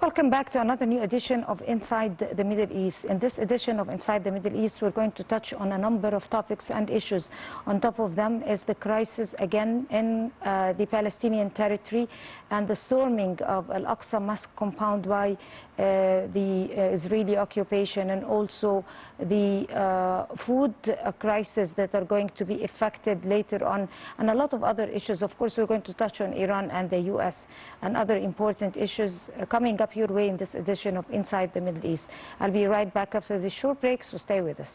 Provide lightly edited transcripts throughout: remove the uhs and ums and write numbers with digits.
Welcome back to another new edition of Inside the Middle East. In this edition of Inside the Middle East, we're going to touch on a number of topics and issues. On top of them is the crisis again in the Palestinian territory and the storming of Al-Aqsa Mosque compound by the Israeli occupation, and also the food crisis that are going to be affected later on, and a lot of other issues. Of course, we're going to touch on Iran and the U.S. and other important issues coming up your way in this edition of Inside the Middle East. I'll be right back after this short break, so stay with us.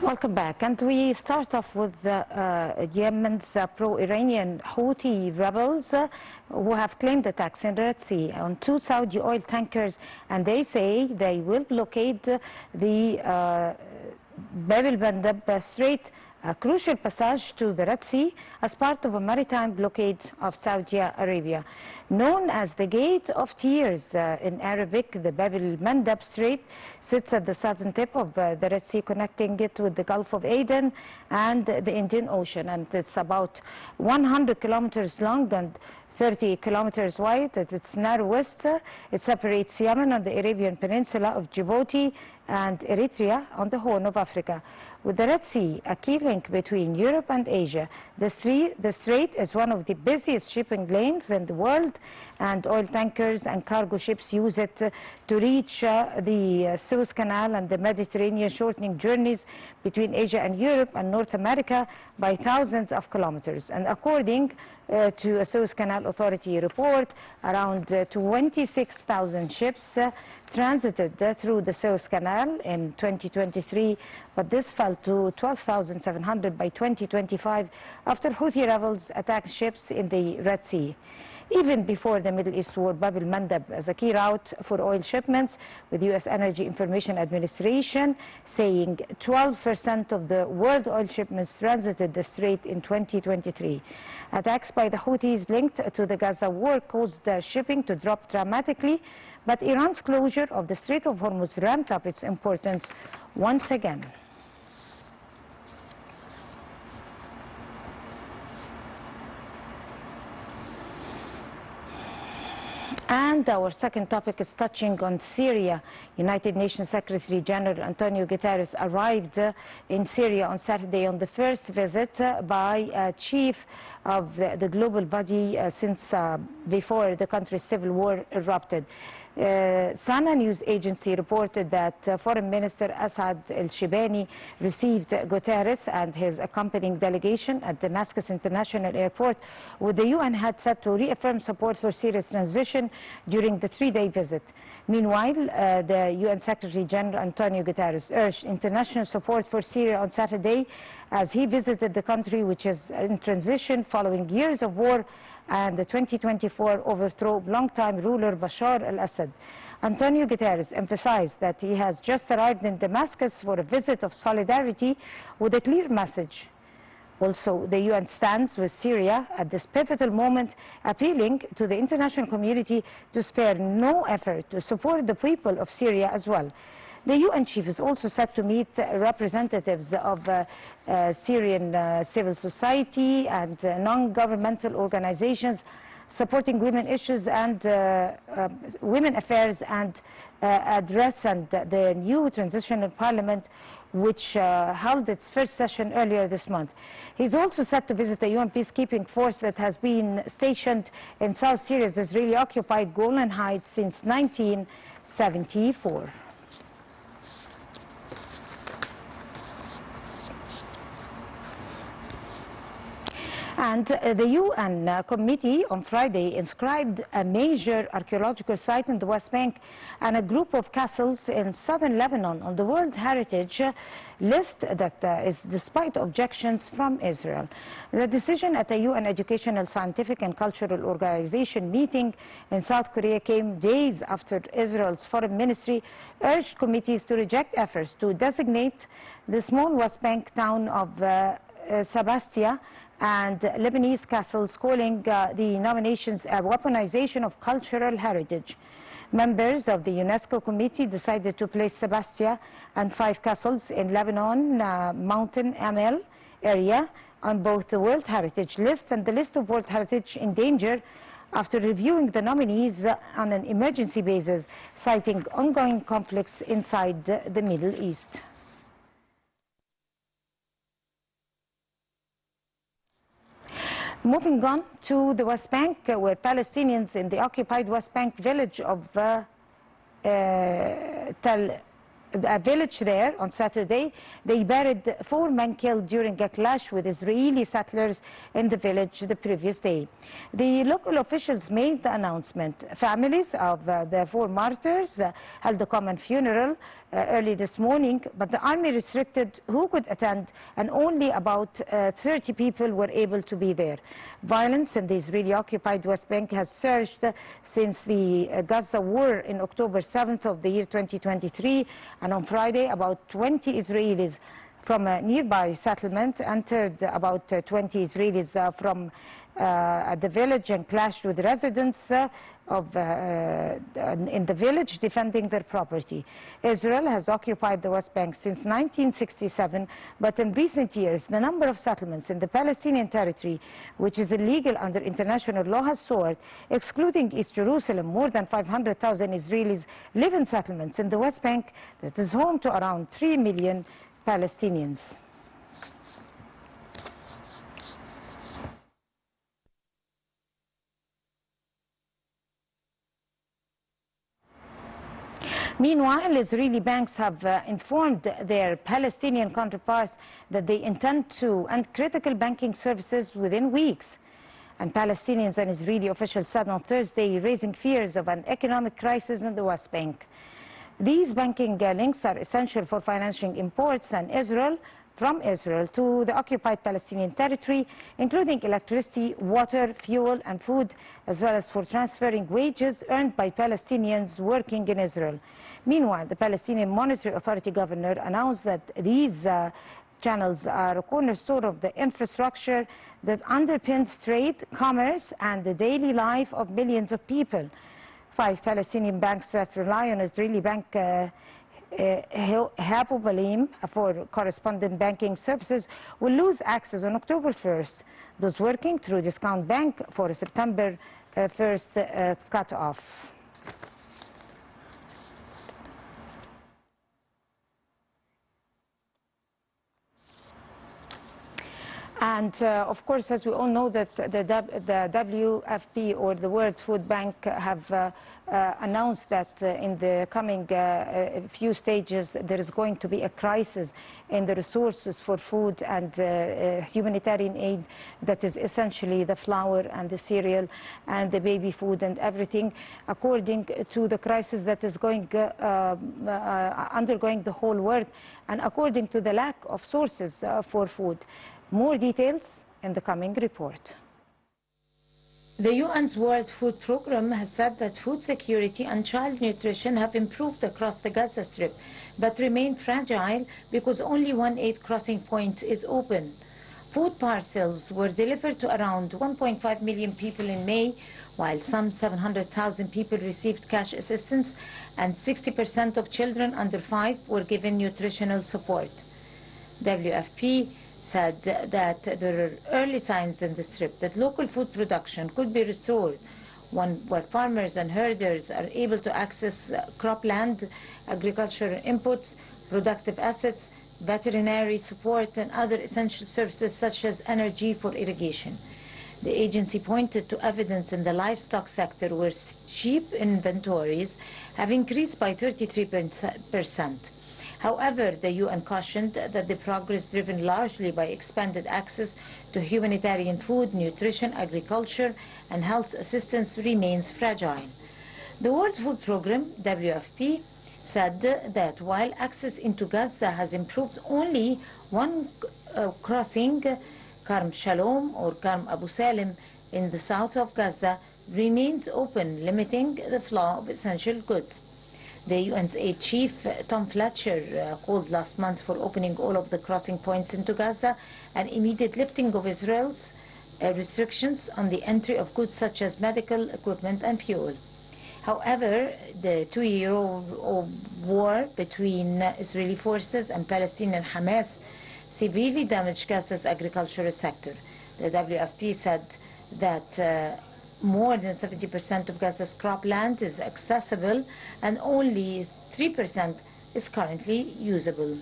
Welcome back, and we start off with Yemen's pro-Iranian Houthi rebels who have claimed attacks in the Red Sea on 2 Saudi oil tankers, and they say they will blockade the Bab el-Mandeb Strait, a crucial passage to the Red Sea, as part of a maritime blockade of Saudi Arabia. Known as the Gate of Tears in Arabic, the Bab el-Mandeb Strait sits at the southern tip of the Red Sea, connecting it with the Gulf of Aden and the Indian Ocean. And it's about 100 kilometers long and 30 kilometers wide. At its narrowest, it separates Yemen on the Arabian Peninsula of Djibouti and Eritrea on the Horn of Africa. With the Red Sea, a key link between Europe and Asia, the strait is one of the busiest shipping lanes in the world, and oil tankers and cargo ships use it to reach the Suez Canal and the Mediterranean, shortening journeys between Asia and Europe and North America by thousands of kilometers. And according to a Suez Canal Authority report, around 26,000 ships transited through the Suez Canal in 2023, but this fell to 12,700 by 2025 after Houthi rebels attacked ships in the Red Sea. Even before the Middle East war, Bab el-Mandeb as a key route for oil shipments, with U.S. Energy Information Administration saying 12% of the world oil shipments transited the strait in 2023. Attacks by the Houthis linked to the Gaza war caused shipping to drop dramatically, but Iran's closure of the Strait of Hormuz ramped up its importance once again. And our second topic is touching on Syria. United Nations Secretary General Antonio Guterres arrived in Syria on Saturday on the first visit by chief of the global body since before the country's civil war erupted. Sana news agency reported that Foreign Minister Asad El-Shibani received Guterres and his accompanying delegation at Damascus International Airport, with the UN had said to reaffirm support for Syria's transition during the 3-day visit. Meanwhile, the UN Secretary General Antonio Guterres urged international support for Syria on Saturday as he visited the country, which is in transition following years of war and the 2024 overthrow of longtime ruler Bashar al-Assad. Antonio Guterres emphasized that he has just arrived in Damascus for a visit of solidarity with a clear message. Also, the UN stands with Syria at this pivotal moment, appealing to the international community to spare no effort to support the people of Syria as well. The UN chief is also set to meet representatives of Syrian civil society and non-governmental organizations supporting women issues and women affairs, and address and the new transitional parliament, which held its first session earlier this month. He's also set to visit the UN peacekeeping force that has been stationed in South Syria's Israeli-occupied Golan Heights since 1974. And the UN committee on Friday inscribed a major archaeological site in the West Bank and a group of castles in southern Lebanon on the World Heritage list that is despite objections from Israel. The decision at a UN Educational, Scientific and Cultural Organization meeting in South Korea came days after Israel's foreign ministry urged committees to reject efforts to designate the small West Bank town of Sebastia and Lebanese castles, calling the nominations a weaponization of cultural heritage. Members of the UNESCO committee decided to place Sebastia and 5 castles in Lebanon Mountain Amel area on both the World Heritage list and the list of World Heritage in danger after reviewing the nominees on an emergency basis, citing ongoing conflicts inside the Middle East. Moving on to the West Bank, where Palestinians in the occupied West Bank village of a village there on Saturday, they buried 4 men killed during a clash with Israeli settlers in the village the previous day. The local officials made the announcement. Families of the 4 martyrs held a common funeral early this morning, but the army restricted who could attend, and only about 30 people were able to be there. Violence in the Israeli-occupied West Bank has surged since the Gaza war in October 7th of the year 2023, and on Friday about 20 Israelis from a nearby settlement entered about 20 Israelis from the village and clashed with residents in the village defending their property. Israel has occupied the West Bank since 1967, but in recent years the number of settlements in the Palestinian territory, which is illegal under international law, has soared. Excluding East Jerusalem, more than 500,000 Israelis live in settlements in the West Bank that is home to around 3 million Palestinians. Meanwhile, Israeli banks have informed their Palestinian counterparts that they intend to end critical banking services within weeks. And Palestinians and Israeli officials said on Thursday, raising fears of an economic crisis in the West Bank. These banking links are essential for financing imports from Israel to the occupied Palestinian territory, including electricity, water, fuel and food, as well as for transferring wages earned by Palestinians working in Israel. Meanwhile, the Palestinian Monetary Authority governor announced that these channels are a cornerstone of the infrastructure that underpins trade, commerce and the daily life of millions of people. 5 Palestinian banks that rely on Israeli bank Hapobalim for correspondent banking services will lose access on October 1st. Those working through Discount Bank for a September 1st cut-off. And of course, as we all know, that the WFP or the World Food Bank have announced that in the coming few stages there is going to be a crisis in the resources for food and humanitarian aid, that is essentially the flour and the cereal and the baby food and everything, according to the crisis that is undergoing the whole world, and according to the lack of sources for food. More details in the coming report. The UN's World Food Programme has said that food security and child nutrition have improved across the Gaza Strip, but remain fragile because only one aid crossing point is open. Food parcels were delivered to around 1.5 million people in May, while some 700,000 people received cash assistance and 60% of children under 5 were given nutritional support. WFP said that there are early signs in the Strip that local food production could be restored, one where farmers and herders are able to access cropland, agricultural inputs, productive assets, veterinary support and other essential services such as energy for irrigation. The agency pointed to evidence in the livestock sector where sheep inventories have increased by 33%. However, the UN cautioned that the progress driven largely by expanded access to humanitarian food, nutrition, agriculture, and health assistance remains fragile. The World Food Programme, WFP, said that while access into Gaza has improved, only one crossing, Karm Shalom or Karm Abu Salim in the south of Gaza, remains open, limiting the flow of essential goods. The UN's aid chief, Tom Fletcher, called last month for opening all of the crossing points into Gaza and immediate lifting of Israel's restrictions on the entry of goods such as medical equipment and fuel. However, the two-year-old war between Israeli forces and Palestinian Hamas severely damaged Gaza's agricultural sector. The WFP said that more than 70% of Gaza's cropland is accessible and only 3% is currently usable.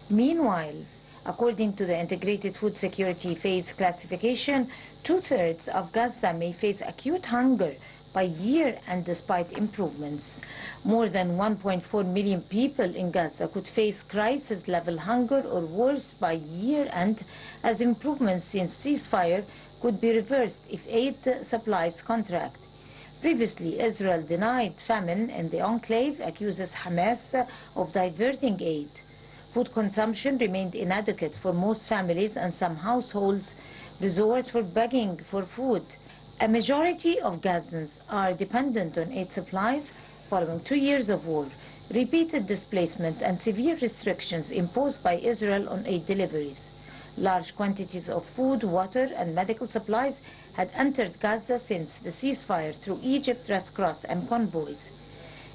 Meanwhile, according to the Integrated Food Security Phase classification, 2/3 of Gaza may face acute hunger by year, and despite improvements. More than 1.4 million people in Gaza could face crisis-level hunger or worse by year-end, as improvements since ceasefire could be reversed if aid supplies contract. Previously, Israel denied famine in the enclave, accuses Hamas of diverting aid. Food consumption remained inadequate for most families, and some households resort for begging for food. A majority of Gazans are dependent on aid supplies following 2 years of war, repeated displacement, and severe restrictions imposed by Israel on aid deliveries. Large quantities of food, water, and medical supplies had entered Gaza since the ceasefire through Egypt, Red Cross, and convoys.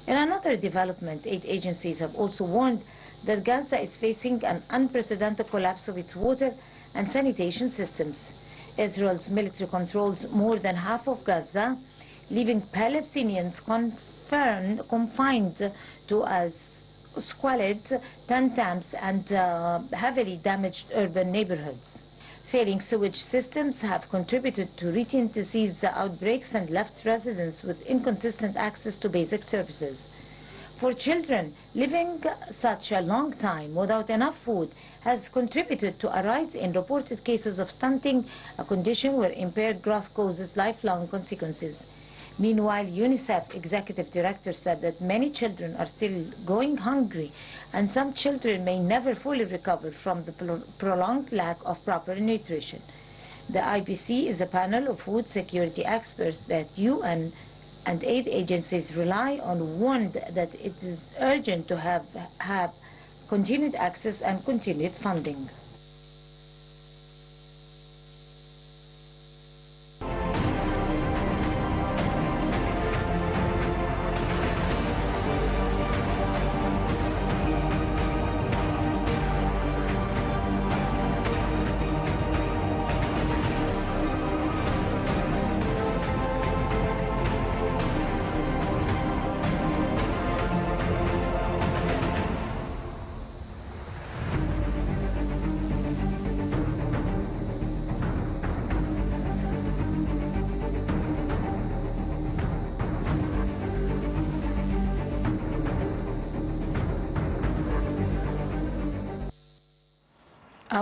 In another development, aid agencies have also warned that Gaza is facing an unprecedented collapse of its water and sanitation systems. Israel's military controls more than half of Gaza, leaving Palestinians confined to squalid tent camps and heavily damaged urban neighborhoods. Failing sewage systems have contributed to routine disease outbreaks and left residents with inconsistent access to basic services. For children, living such a long time without enough food has contributed to a rise in reported cases of stunting, a condition where impaired growth causes lifelong consequences. Meanwhile, UNICEF executive director said that many children are still going hungry, and some children may never fully recover from the prolonged lack of proper nutrition. The IPC is a panel of food security experts that UN and aid agencies rely on, warned that it is urgent to have continued access and continued funding.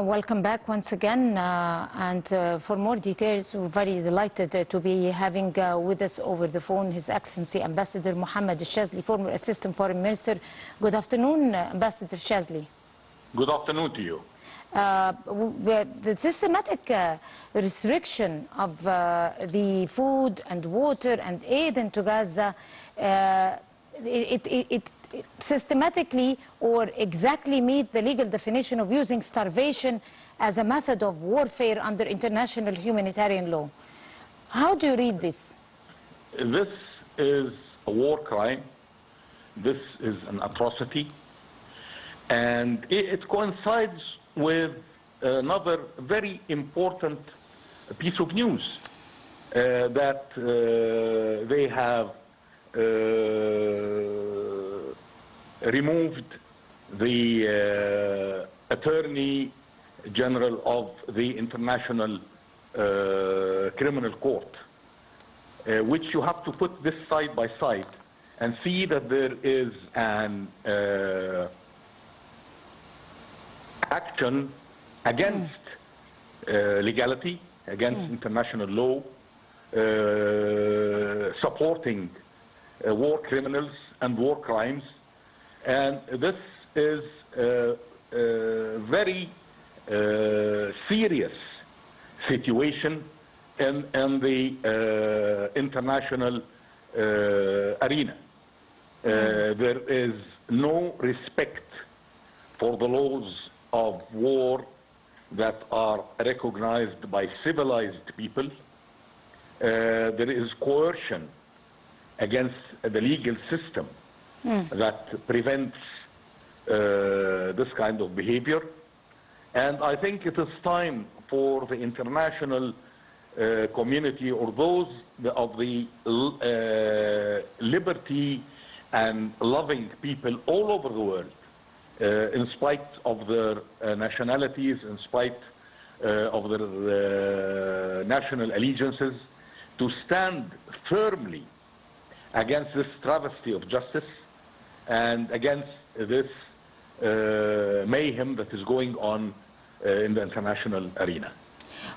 Welcome back once again, and for more details, we're very delighted to be having with us over the phone His Excellency Ambassador Mohamad Shazly, former Assistant Foreign Minister. Good afternoon, Ambassador Shazly. Good afternoon to you. The systematic restriction of the food and water and aid into Gaza, it systematically or exactly meet the legal definition of using starvation as a method of warfare under international humanitarian law. How do you read this? This is a war crime. This is an atrocity. And it coincides with another very important piece of news that they have removed the Attorney General of the International Criminal Court, which you have to put this side by side and see that there is an action against legality, against international law, supporting war criminals and war crimes. And this is a very serious situation in the international arena. There is no respect for the laws of war that are recognized by civilized people. There is coercion against the legal system that prevents this kind of behavior. And I think it is time for the international community, or those of the liberty and loving people all over the world, in spite of their nationalities, in spite of their national allegiances, to stand firmly against this travesty of justice and against this mayhem that is going on in the international arena.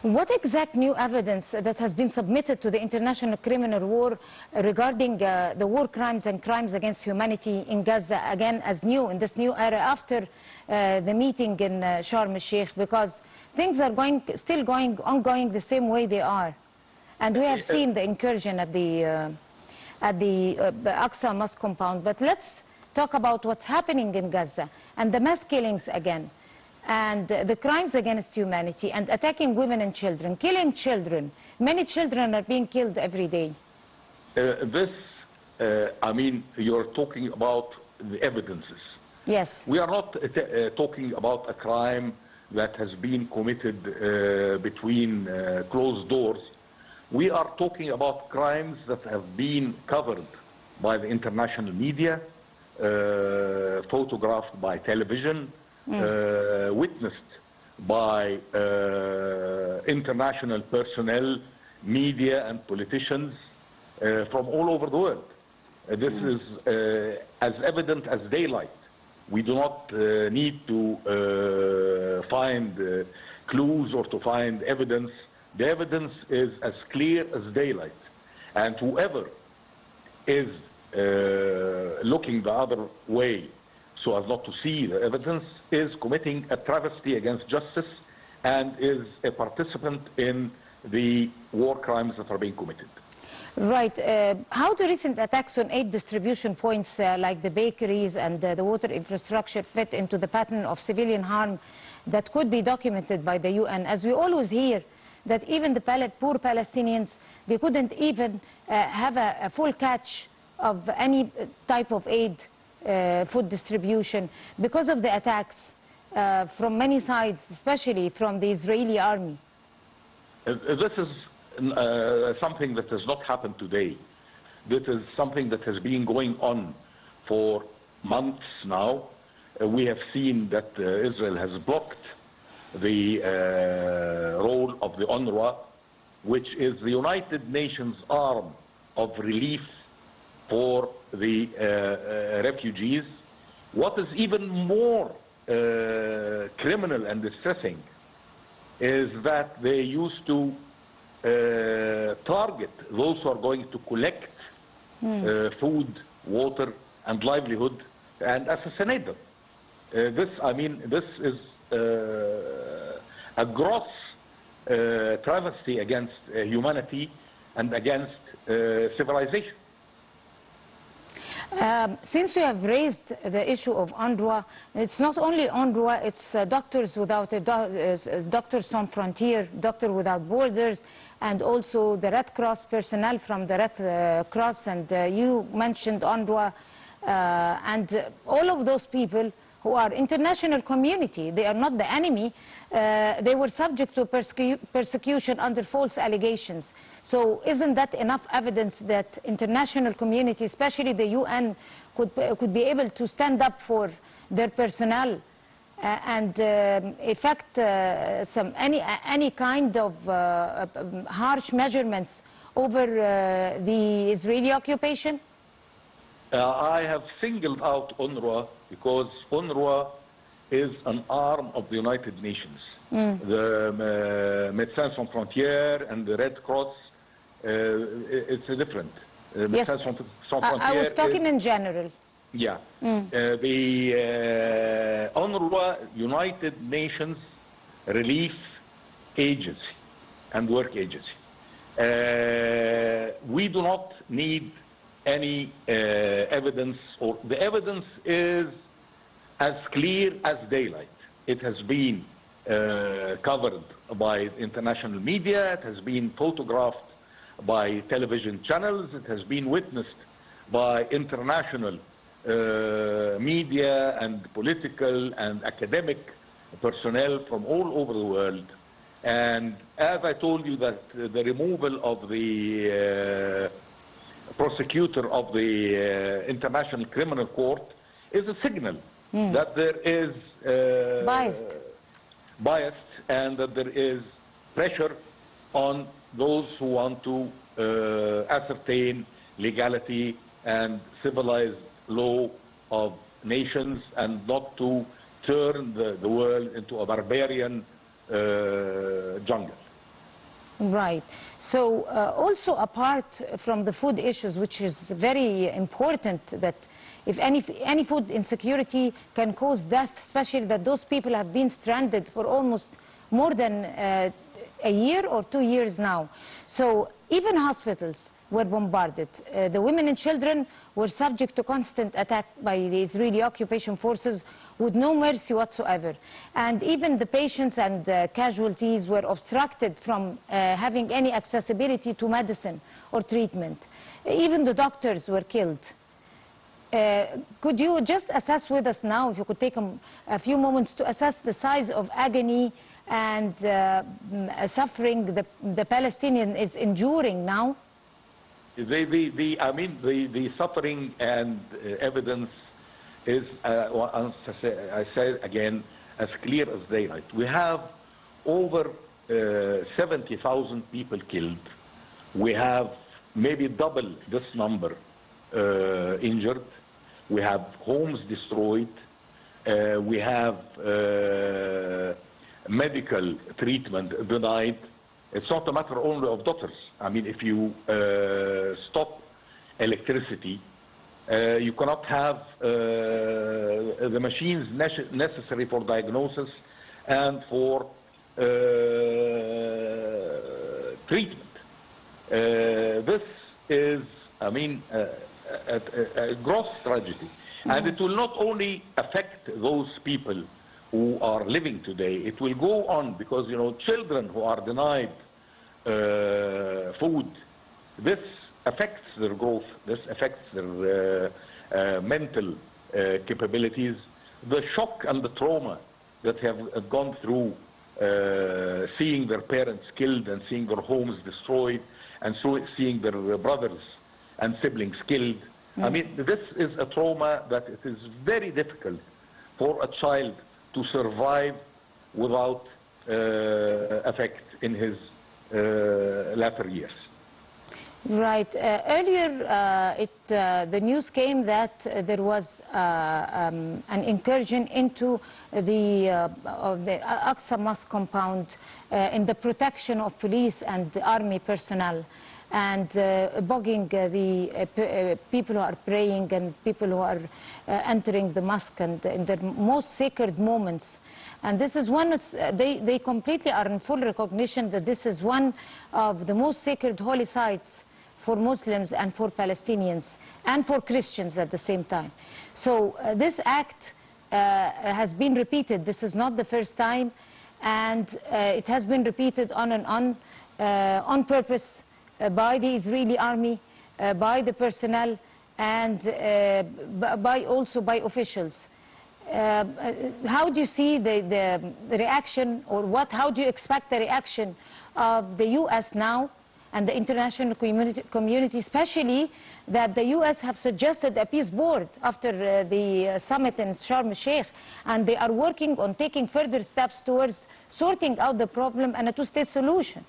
What exact new evidence that has been submitted to the International Criminal War regarding the war crimes and crimes against humanity in Gaza, again as new in this new era after the meeting in Sharm el-Sheikh, because things are still ongoing the same way they are, and we have seen the incursion at the Aqsa Mosque compound. But let's talk about what's happening in Gaza and the mass killings again, and the crimes against humanity, and attacking women and children, killing children. Many children are being killed every day. I mean, you're talking about the evidences. Yes. We are not talking about a crime that has been committed between closed doors. We are talking about crimes that have been covered by the international media, photographed by television, witnessed by international personnel, media and politicians from all over the world. This is as evident as daylight. We do not need to find clues or to find evidence. The evidence is as clear as daylight. And whoever is looking the other way so as not to see the evidence is committing a travesty against justice and is a participant in the war crimes that are being committed. Right. How do recent attacks on aid distribution points like the bakeries and the water infrastructure fit into the pattern of civilian harm that could be documented by the UN? As we always hear that even the poor Palestinians, they couldn't even have a full catch of any type of aid, food distribution, because of the attacks from many sides, especially from the Israeli army. This is something that has not happened today. This is something that has been going on for months now. We have seen that Israel has blocked the role of the UNRWA, which is the United Nations arm of relief for the refugees. What is even more criminal and distressing is that they used to target those who are going to collect food, water and livelihood and assassinate them. This is a gross travesty against humanity and against civilization. Since you have raised the issue of UNRWA, it's not only UNRWA, it's Doctors Sans Frontières, Doctors Without Borders, and also the Red Cross personnel from the Red Cross, and you mentioned UNRWA, and all of those people who are international community. They are not the enemy. They were subject to persecution under false allegations. So isn't that enough evidence that international community, especially the UN, could be able to stand up for their personnel and effect any kind of harsh measurements over the Israeli occupation? I have singled out UNRWA because UNRWA is an arm of the United Nations. The Médecins Sans Frontières and the Red Cross, it's a different. Yes. I was talking in general. Yeah. The UNRWA, United Nations Relief Agency and Work Agency. We do not need any evidence, or the evidence is as clear as daylight. It has been covered by international media, it has been photographed by television channels, it has been witnessed by international media and political and academic personnel from all over the world. And as I told you, that the removal of the prosecutor of the International Criminal Court is a signal that there is biased and that there is pressure on those who want to ascertain legality and civilized law of nations, and not to turn the world into a barbarian jungle. Right. So also apart from the food issues, which is very important, that if any food insecurity can cause death, especially that those people have been stranded for almost more than a year or 2 years now. So even hospitals were bombarded. The women and children were subject to constant attack by the Israeli occupation forces with no mercy whatsoever. And even the patients and casualties were obstructed from having any accessibility to medicine or treatment. Even the doctors were killed. Could you just assess with us now, if you could take a few moments to assess the size of agony and suffering the Palestinian is enduring now? The suffering and evidence is, I say again, as clear as daylight. We have over 70,000 people killed. We have maybe double this number injured. We have homes destroyed. We have medical treatment denied. It's not a matter only of doctors. I mean, if you stop electricity, you cannot have the machines necessary for diagnosis and for treatment. This is, I mean, a gross tragedy. And it will not only affect those people who are living today, it will go on, because, you know, children who are denied food, this affects their growth, this affects their mental capabilities. The shock and the trauma that have gone through seeing their parents killed and seeing their homes destroyed and seeing their brothers and siblings killed. I mean, this is a trauma that it is very difficult for a child to survive without effect in his latter years. Right. Earlier, the news came that there was an incursion into the Aqsa Mosque compound in the protection of police and army personnel, and bugging the people who are praying and people who are entering the mosque and in their most sacred moments. And this is one, they completely are in full recognition that this is one of the most sacred holy sites for Muslims and for Palestinians and for Christians at the same time. So this act has been repeated. This is not the first time, and it has been repeated on and on purpose by the Israeli army, by the personnel, and also by officials. How do you see the reaction, or how do you expect the reaction of the U.S. now and the international community, especially that the U.S. have suggested a peace board after the summit in Sharm el-Sheikh, and they are working on taking further steps towards sorting out the problem and a two-state solution?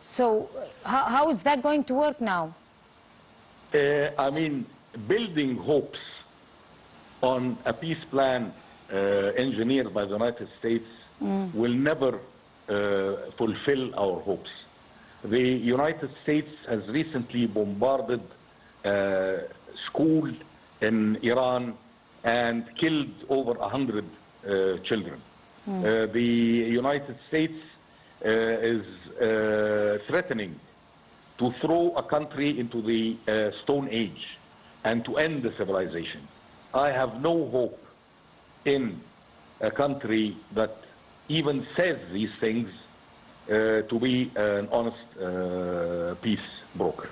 So how is that going to work now? I mean, building hopes on a peace plan engineered by the United States will never fulfill our hopes. The United States has recently bombarded school in Iran and killed over 100 children. The United States is threatening to throw a country into the Stone Age and to end the civilization. I have no hope in a country that even says these things to be an honest peace broker.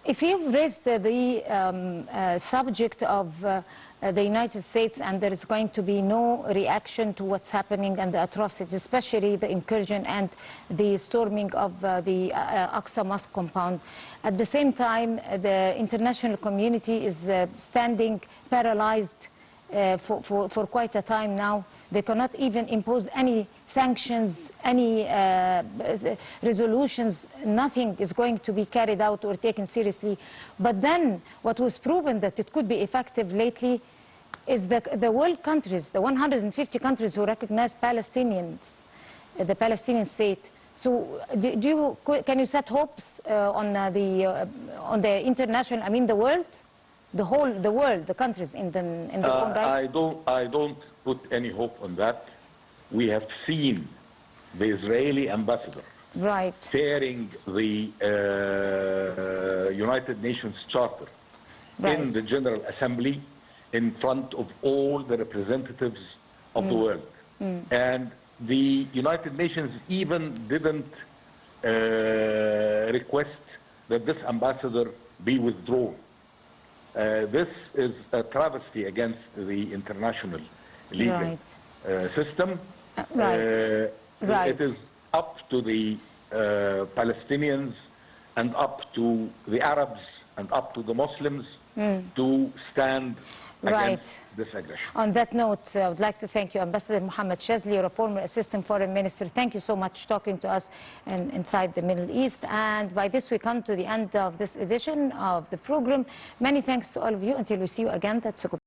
If you've raised the subject of the United States and there is going to be no reaction to what's happening and the atrocities, especially the incursion and the storming of the Aqsa Mosque compound, at the same time the international community is standing paralyzed for quite a time now. They cannot even impose any sanctions, any resolutions. Nothing is going to be carried out or taken seriously. But then what was proven that it could be effective lately is the world countries, the 150 countries who recognize Palestinians, the Palestinian state. So can you set hopes on the international, I mean the world? The world, the countries in their own right? I don't put any hope on that. We have seen the Israeli ambassador tearing the United Nations Charter in the General Assembly in front of all the representatives of the world. And the United Nations even didn't request that this ambassador be withdrawn. This is a travesty against the international legal system. It is up to the Palestinians and up to the Arabs and up to the Muslims to stand against this aggression. On that note, I would like to thank you, Ambassador Mohamad Shazly, a former Assistant Foreign Minister. Thank you so much talking to us inside the Middle East. And by this we come to the end of this edition of the program. Many thanks to all of you. Until we see you again, that's a good